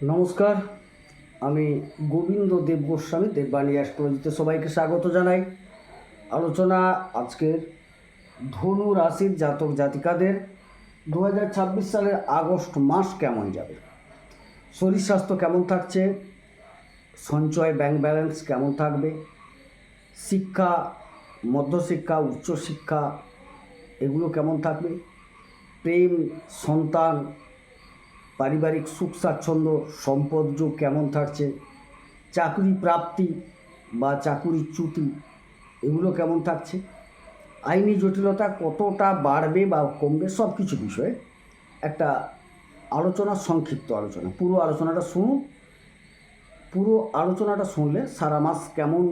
নমস্কার, আমি গোবিন্দ দেব গোস্বামী দেববাণী অ্যাস্ট্রোলজিতে সবাইকে স্বাগত জানাই। আলোচনা আজকের ধনু রাশির জাতক জাতিকাদের 2026 সালের আগস্ট মাস কেমন যাবে, শরীর স্বাস্থ্য কেমন থাকছে, সঞ্চয় ব্যাংক ব্যালেন্স কেমন থাকবে, শিক্ষা, মধ্যশিক্ষা, উচ্চশিক্ষা এগুলো কেমন থাকবে, প্রেম, সন্তান, পারিবারিক সুখ স্বাচ্ছন্দ্য, সম্পদ যোগ কেমন থাকছে, চাকরি প্রাপ্তি বা চাকুরির চ্যুতি এগুলো কেমন থাকছে, আইনি জটিলতা কতটা বাড়বে বা কমবে, সব কিছু বিষয়ে একটা আলোচনা, সংক্ষিপ্ত আলোচনা। পুরো আলোচনাটা শুনুন। পুরো আলোচনাটা শুনলে সারা মাস কেমন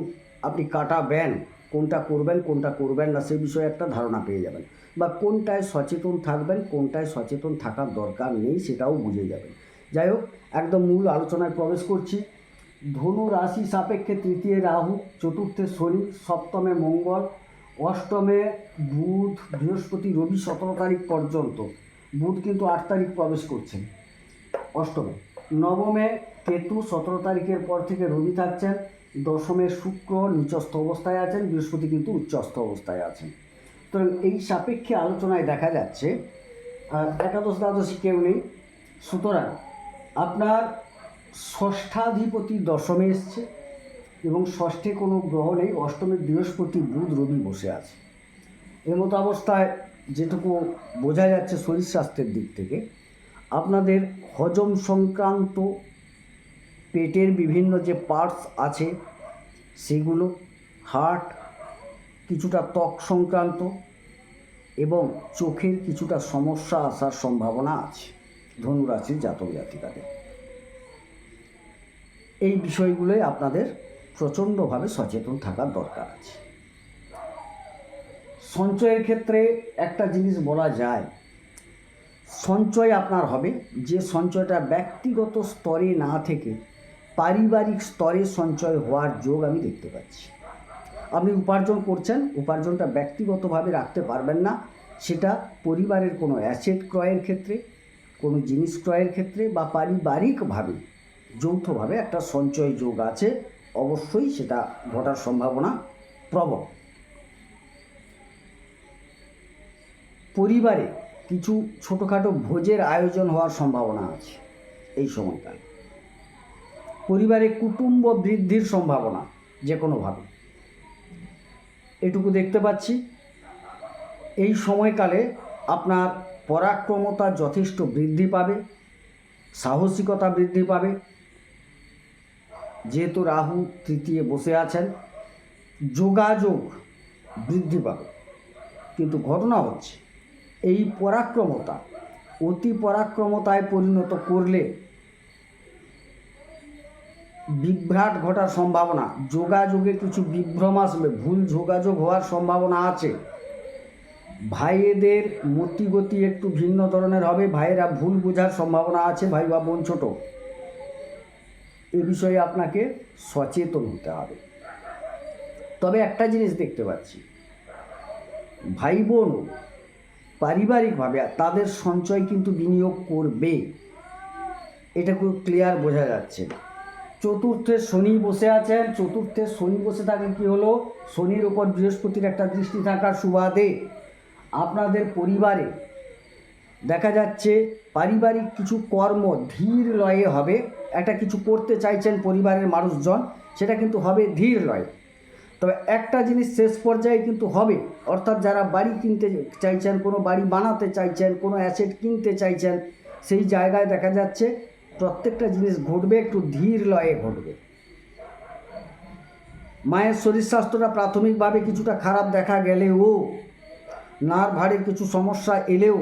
আপনি কাটাবেন, কোনটা করবেন না সেই বিষয়ে একটা ধারণা পেয়ে যাবেন, বা কোনটায় সচেতন থাকবেন, কোনটায় সচেতন থাকার দরকার নেই সেটাও বুঝে যাবেন। যাই হোক, একদম মূল আলোচনায় প্রবেশ করছি। ধনু রাশি সাপেক্ষে তৃতীয় রাহু, চতুর্থে শনি, সপ্তমে মঙ্গল, অষ্টমে বুধ, বৃহস্পতি, রবি 17 তারিখ পর্যন্ত। বুধ কিন্তু 8 তারিখ প্রবেশ করছেন অষ্টমে। নবমে কেতু 17 তারিখের পর থেকে রবি থাকছেন। দশমে শুক্র নিচস্থ অবস্থায় আছেন, বৃহস্পতি কিন্তু উচ্চস্থ অবস্থায় আছেন। তো এই সাপেক্ষে আলোচনায় দেখা যাচ্ছে একাদশ দ্বাদশী কেউ নেই, সুতরাং আপনার ষষ্ঠাধিপতি দশমে এসছে এবং ষষ্ঠে কোনো গ্রহ নেই। অষ্টমে বৃহস্পতি, বুধ, রবি বসে আছে। এর মতো অবস্থায় যেটুকু বোঝা যাচ্ছে শরীর স্বাস্থ্যের দিক থেকে, আপনাদের হজম সংক্রান্ত পেটের বিভিন্ন যে পার্টস আছে সেগুলো, হার্ট, কিছুটা ত্বক সংক্রান্ত এবং চোখের কিছুটা সমস্যা আসার সম্ভাবনা আছে ধনুরাশির জাতক জাতিকাদের। এই বিষয়গুলোই আপনাদের প্রচণ্ডভাবে সচেতন থাকার দরকার আছে। সঞ্চয়ের ক্ষেত্রে একটা জিনিস বলা যায়, সঞ্চয় আপনার হবে যে সঞ্চয়টা ব্যক্তিগত স্তরে না থেকে পারিবারিক স্তরে সঞ্চয় হওয়ার যোগ আমি দেখতে পাচ্ছি। আপনি উপার্জন করছেন, উপার্জনটা ব্যক্তিগতভাবে রাখতে পারবেন না, সেটা পরিবারের কোনো অ্যাসেট ক্রয়ের ক্ষেত্রে, কোনো জিনিস ক্রয়ের ক্ষেত্রে বা পারিবারিকভাবে যৌথভাবে একটা সঞ্চয় যোগ আছে। অবশ্যই সেটা ঘটার সম্ভাবনা প্রবল। পরিবারে কিছু ছোটোখাটো ভোজের আয়োজন হওয়ার সম্ভাবনা আছে এই সময়কালে। পরিবারে কুটুম্ব বৃদ্ধির সম্ভাবনা যে কোনোভাবে, এটুকু দেখতে পাচ্ছি। এই সময়কালে আপনার পরাক্রমতা যথেষ্ট বৃদ্ধি পাবে, সাহসিকতা বৃদ্ধি পাবে। যেহেতু রাহু তৃতীয় বসে আছেন, যোগাযোগ বৃদ্ধি পাবে। কিন্তু ঘটনা হচ্ছে এই পরাক্রমতা অতি পরাক্রমতায় পরিণত করলে বিভ্রাট ঘটার সম্ভাবনা, যোগাযোগে কিছু বিভ্রম আসবে, ভুল যোগাযোগ হওয়ার সম্ভাবনা আছে। ভাইয়েদের মতিগতি একটু ভিন্ন ধরনের হবে, ভাইয়েরা ভুল বোঝার সম্ভাবনা আছে, ভাই বা বোন ছোট, এ বিষয়ে আপনাকে সচেতন হতে হবে। তবে একটা জিনিস দেখতে পাচ্ছি, ভাই বোন পারিবারিকভাবে তাদের সঞ্চয় কিন্তু বিনিয়োগ করবে, এটা খুব ক্লিয়ার বোঝা যাচ্ছে। চতুর্থে শনি বসে আছেন, চতুর্থে শনি বসে থাকলে কী হলো, শনির ওপর বৃহস্পতির একটা দৃষ্টি থাকার সুবাদে আপনাদের পরিবারে দেখা যাচ্ছে পারিবারিক কিছু কর্ম ধীর লয়ে হবে। একটা কিছু করতে চাইছেন পরিবারের মানুষজন, সেটা কিন্তু হবে ধীর লয়ে। তবে একটা জিনিস শেষ পর্যায়ে কিন্তু হবে, অর্থাৎ যারা বাড়ি কিনতে চাইছেন, কোনো বাড়ি বানাতে চাইছেন, কোনো অ্যাসেট কিনতে চাইছেন, সেই জায়গায় দেখা যাচ্ছে প্রত্যেকটা জিনিস ঘটবে একটু ধীর লয়ে ঘটবে। মায়ের শরীর স্বাস্থ্যটা প্রাথমিকভাবে কিছুটা খারাপ দেখা গেলেও, নার্ভ হাড়ের কিছু সমস্যা এলেও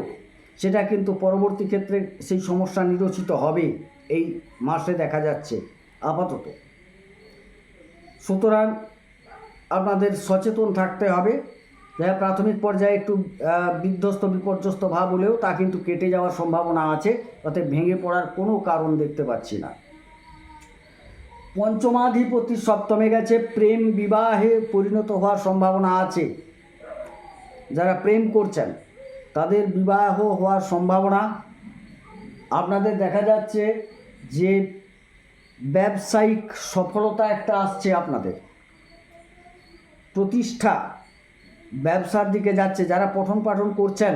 সেটা কিন্তু পরবর্তী ক্ষেত্রে সেই সমস্যা নিরসিত হবে এই মাসে দেখা যাচ্ছে আপাতত। সুতরাং আপনাদের সচেতন থাকতে হবে। যারা প্রাথমিক পর্যায়ে একটু বিধ্বস্ত বিপর্যস্ত ভাব হলেও তা কিন্তু কেটে যাওয়ার সম্ভাবনা আছে, তাতে ভেঙে পড়ার কোনো কারণ দেখতে পাচ্ছি না। পঞ্চমাধিপতি সপ্তমে গেছে, প্রেম বিবাহে পরিণত হওয়ার সম্ভাবনা আছে। যারা প্রেম করছেন তাদের বিবাহ হওয়ার সম্ভাবনা। আপনাদের দেখা যাচ্ছে যে ব্যবসায়িক সফলতা একটা আসছে, আপনাদের প্রতিষ্ঠা ব্যবসার দিকে যাচ্ছে। যারা পঠন পাঠন করছেন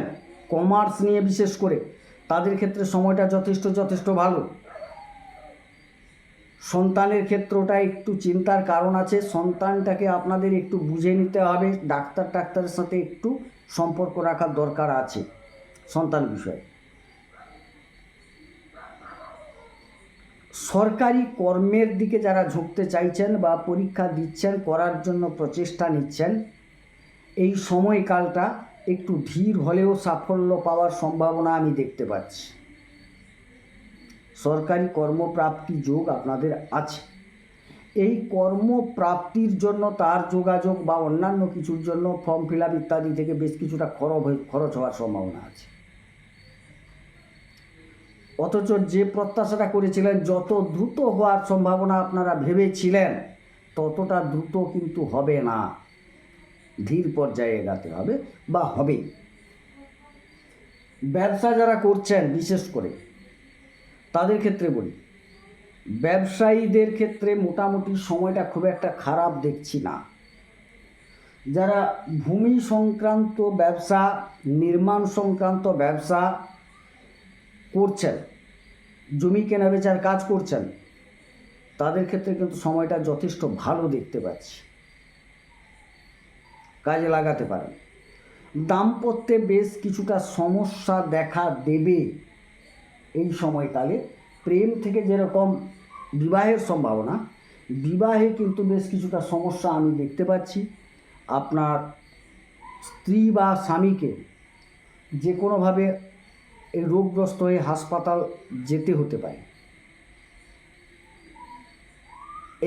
কমার্স নিয়ে বিশেষ করে, তাদের ক্ষেত্রে সময়টা যথেষ্ট ভালো। সন্তানের ক্ষেত্রটা একটু চিন্তার কারণ আছে। সন্তানটাকে আপনাদের একটু বুঝে নিতে হবে, ডাক্তারের সাথে একটু সম্পর্ক রাখার দরকার আছে সন্তান বিষয়ে। সরকারি কর্মের দিকে যারা ঝুঁকতে চাইছেন বা পরীক্ষা দিচ্ছেন, করার জন্য প্রচেষ্টা নিচ্ছেন, এই সময়কালটা একটু ধীর হলেও সাফল্য পাওয়ার সম্ভাবনা আমি দেখতে পাচ্ছি। সরকারি কর্মপ্রাপ্তি যোগ আপনাদের আছে। এই কর্মপ্রাপ্তির জন্য তার যোগাযোগ বা অন্যান্য কিছুর জন্য ফর্ম ফিল আপ ইত্যাদি থেকে বেশ কিছুটা খরচ হওয়ার সম্ভাবনা আছে। অথচ যে প্রত্যাশাটা করেছিলেন যত দ্রুত হওয়ার সম্ভাবনা আপনারা ভেবেছিলেন, ততটা দ্রুত কিন্তু হবে না, ধীর পর্যায়ে এগাতে হবে বা হবে। ব্যবসা যারা করছেন বিশেষ করে তাদের ক্ষেত্রে বলি, ব্যবসায়ীদের ক্ষেত্রে মোটামুটি সময়টা খুব একটা খারাপ দেখছি না। যারা ভূমি সংক্রান্ত ব্যবসা, নির্মাণ সংক্রান্ত ব্যবসা করছেন, জমি কেনা বেচার কাজ করছেন, তাদের ক্ষেত্রে কিন্তু সময়টা যথেষ্ট ভালো দেখতে পাচ্ছি, কাজে লাগাতে পারেন। দাম্পত্যে বেশ কিছুটা সমস্যা দেখা দেবে এই সময়কালে। প্রেম থেকে যেরকম বিবাহের সম্ভাবনা, বিবাহে কিন্তু বেশ কিছুটা সমস্যা আমি দেখতে পাচ্ছি। আপনার স্ত্রী বা স্বামীকে যে কোনোভাবে এই রোগগ্রস্ত হয়ে হাসপাতাল যেতে হতে পারে।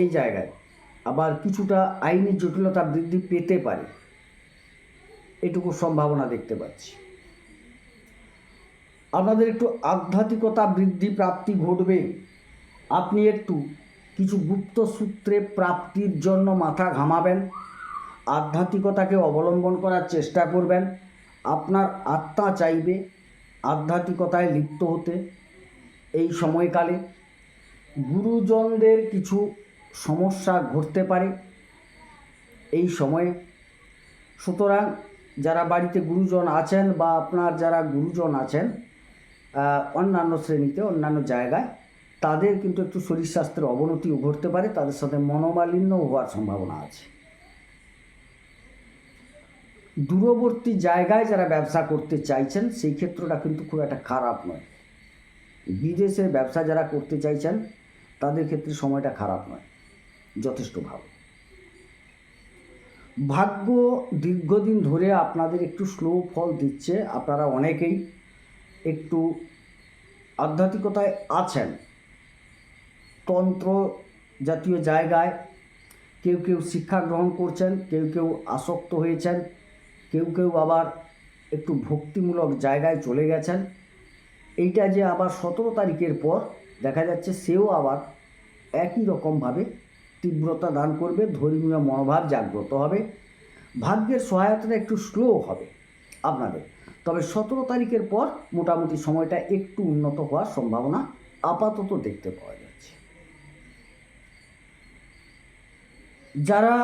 এই জায়গায় আবার কিছুটা আইনি জটিলতা বৃদ্ধি পেতে পারে, এটুকু সম্ভাবনা দেখতে পাচ্ছি। আপনাদের একটু আধ্যাত্মিকতা বৃদ্ধি প্রাপ্তি ঘটবে। আপনি একটু কিছু গুপ্ত সূত্রে প্রাপ্তির জন্য মাথা ঘামাবেন, আধ্যাত্মিকতাকে অবলম্বন করার চেষ্টা করবেন। আপনার আত্মা চাইবে আধ্যাত্মিকতায় লিপ্ত হতে এই সময়কালে। গুরুজনদের কিছু সমস্যা ঘটতে পারে এই সময়ে। সুতরাং যারা বাড়িতে গুরুজন আছেন বা আপনার যারা গুরুজন আছেন অন্যান্য শ্রেণীতে, অন্যান্য জায়গায়, তাদের কিন্তু একটু শরীর স্বাস্থ্যের অবনতিও ঘটতে পারে, তাদের সাথে মনোমালিন্য হওয়ার সম্ভাবনা আছে। দূরবর্তী জায়গায় যারা ব্যবসা করতে চাইছেন সেই ক্ষেত্রটা কিন্তু খুব একটা খারাপ নয়। বিদেশে ব্যবসা যারা করতে চাইছেন তাদের ক্ষেত্রে সময়টা খারাপ নয়, যথেষ্ট ভালো। ভাগ্য দীর্ঘদিন ধরে আপনাদের একটু স্লো ফল দিচ্ছে। আপনারা অনেকেই একটু আধ্যাত্মিকতায় আছেন, তন্ত্র জাতীয় জায়গায় কেউ শিক্ষা গ্রহণ করছেন, কেউ আসক্ত হয়েছেন, কেউ আবার একটু ভক্তিমূলক জায়গায় চলে গেছেন। এইটা যে আবার 17 তারিখের পর দেখা যাচ্ছে সেও আবার একই রকমভাবে তীব্রতা দান করবে, ধর্মীয় মনোভাব জাগ্রত হবে। ভাগ্যের সহায়তাটা একটু স্লো হবে আপনাদের, তবে 17 তারিখের পর মোটামুটি সময়টা একটু উন্নত হওয়ার সম্ভাবনা আপাতত দেখতে পাওয়া যাচ্ছে। যারা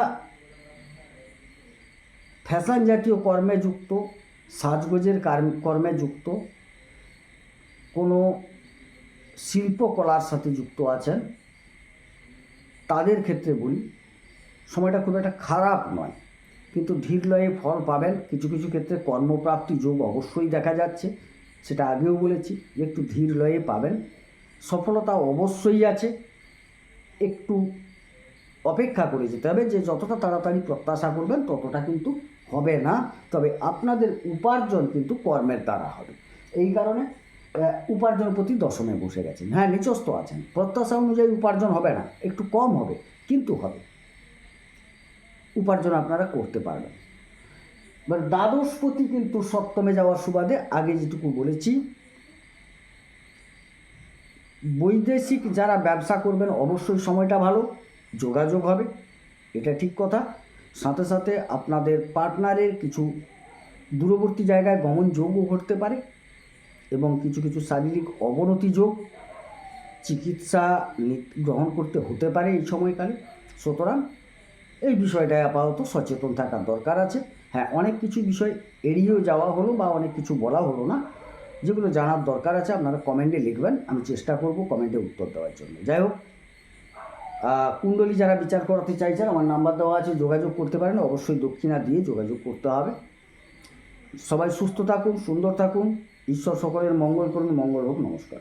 ফ্যাশন জাতীয় কর্মে যুক্ত, সাজগোজের কর্মে যুক্ত, কোনো শিল্পকলার সাথে যুক্ত আছেন, তাদের ক্ষেত্রে বলি সময়টা খুব একটা খারাপ নয়, কিন্তু ধীরলয়ে ফল পাবেন। কিছু ক্ষেত্রে কর্মপ্রাপ্তি যোগ অবশ্যই দেখা যাচ্ছে, সেটা আগেও বলেছি যে একটু ধীরলয়ে পাবেন। সফলতা অবশ্যই আছে, একটু অপেক্ষা করে যেতে হবে। যে যতটা তাড়াতাড়ি প্রত্যাশা করবেন ততটা কিন্তু হবে না, তবে আপনাদের উপার্জন কিন্তু কর্মের দ্বারা হবে। এই কারণে উপার্জনের প্রতি দশমে বসে গেছেন, হ্যাঁ নিচস্থ আছেন, প্রত্যাশা অনুযায়ী উপার্জন হবে না, একটু কম হবে, কিন্তু হবে, উপার্জন আপনারা করতে পারবেন। এবার দ্বাদশপতি কিন্তু সপ্তমে যাওয়ার সুবাদে আগে যেটুকু বলেছি, বৈদেশিক যারা ব্যবসা করবেন অবশ্যই সময়টা ভালো, যোগাযোগ হবে, এটা ঠিক কথা। সাথে সাথে আপনাদের পার্টনারের কিছু দূরবর্তী জায়গায় গমন যোগও ঘটতে পারে এবং কিছু শারীরিক অবনতি যোগ চিকিৎসা গ্রহণ করতে হতে পারে এই সময়কালে। সুতরাং এই বিষয়টায় আপাতত সচেতন থাকার দরকার আছে। হ্যাঁ, অনেক কিছু বিষয় এড়িয়েও যাওয়া হলো বা অনেক কিছু বলা হলো না, যেগুলো জানার দরকার আছে আপনারা কমেন্টে লিখবেন, আমি চেষ্টা করব কমেন্টে উত্তর দেওয়ার জন্য। যাই হোক, কুণ্ডলী যারা বিচার করাতে চাইছেন আমার নাম্বার দেওয়া আছে, যোগাযোগ করতে পারেন। অবশ্যই দক্ষিণা দিয়ে যোগাযোগ করতে হবে। সবাই সুস্থ থাকুন, সুন্দর থাকুন, ঈশ্বর সকলের মঙ্গল করুন, মঙ্গল হোক। নমস্কার।